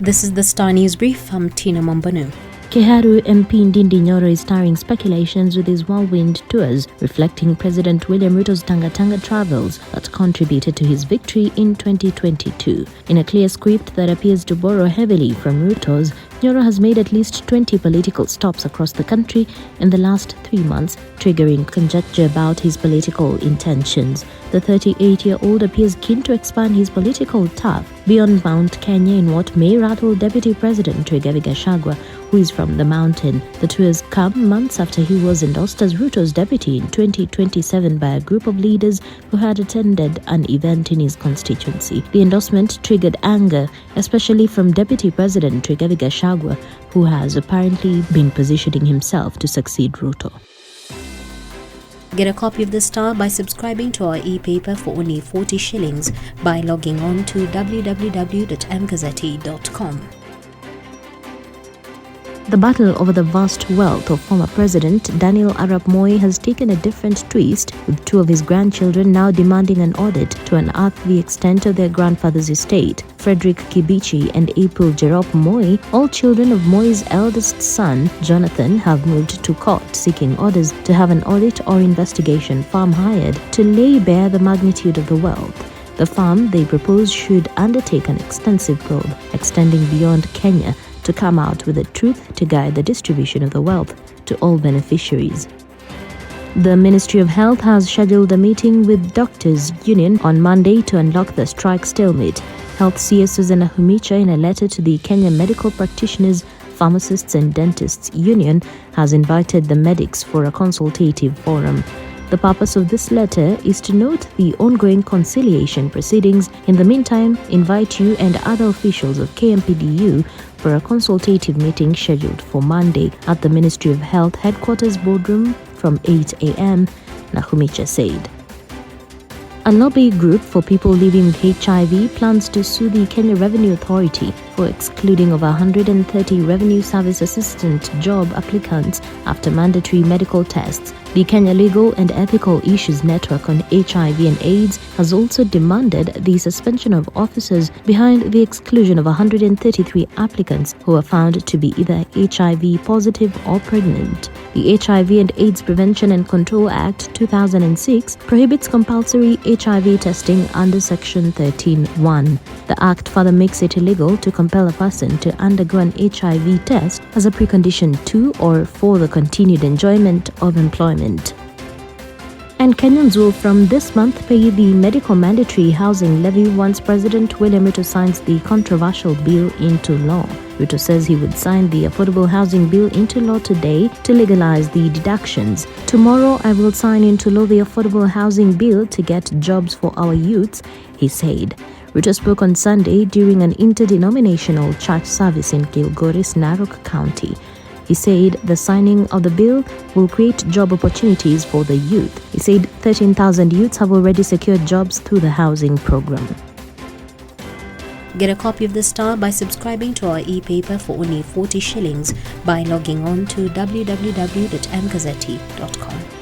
This is the Star News Brief. I'm Tina Mombanu. Kiharu MP Ndindi Nyoro is stirring speculations with his whirlwind tours, reflecting President William Ruto's Tanga travels that contributed to his victory in 2022. In a clear script that appears to borrow heavily from Ruto's, Nyoro has made at least 20 political stops across the country in the last 3 months, triggering conjecture about his political intentions. The 38-year-old appears keen to expand his political turf beyond Mount Kenya in what may rattle Deputy President Rigathi Gachagua, who is from the mountain. The tours come months after he was endorsed as Ruto's deputy in 2027 by a group of leaders who had attended an event in his constituency. The endorsement triggered anger, especially from Deputy President Rigathi Gachagua, who has apparently been positioning himself to succeed Ruto. Get a copy of The Star by subscribing to our e-paper for only 40 shillings by logging on to www.mgazzetti.com. The battle over the vast wealth of former President Daniel Arap Moi has taken a different twist, with 2 of his grandchildren now demanding an audit to unearth the extent of their grandfather's estate. Frederick Kibichi and April Jerop Moi, all children of Moi's eldest son, Jonathan, have moved to court seeking orders to have an audit or investigation firm hired to lay bare the magnitude of the wealth. The firm, they propose, should undertake an extensive probe extending beyond Kenya to come out with the truth to guide the distribution of the wealth to all beneficiaries. The Ministry of Health has scheduled a meeting with Doctors' Union on Monday to unlock the strike stalemate. Health CS Susan Nakhumicha, in a letter to the Kenya Medical Practitioners, Pharmacists and Dentists Union, has invited the medics for a consultative forum. The purpose of this letter is to note the ongoing conciliation proceedings. In the meantime, invite you and other officials of KMPDU for a consultative meeting scheduled for Monday at the Ministry of Health Headquarters Boardroom from 8 a.m., Nakhumicha said. A lobby group for people living with HIV plans to sue the Kenya Revenue Authority for excluding over 130 Revenue Service Assistant job applicants after mandatory medical tests. The Kenya Legal and Ethical Issues Network on HIV and AIDS has also demanded the suspension of officers behind the exclusion of 133 applicants who were found to be either HIV positive or pregnant. The HIV and AIDS Prevention and Control Act 2006 prohibits compulsory HIV testing under Section 13(1). The act further makes it illegal to compel a person to undergo an HIV test as a precondition to or for the continued enjoyment of employment. And Kenyans will from this month pay the medical mandatory housing levy once President William Ruto signs the controversial bill into law. Ruto says he would sign the Affordable Housing Bill into law today to legalize the deductions. Tomorrow I will sign into law the Affordable Housing Bill to get jobs for our youths, he said. Ruto spoke on Sunday during an interdenominational church service in Kilgoris, Narok County. He said the signing of the bill will create job opportunities for the youth. He said 13,000 youths have already secured jobs through the housing program. Get a copy of The Star by subscribing to our e-paper for only 40 shillings by logging on to www.mgazzetti.com.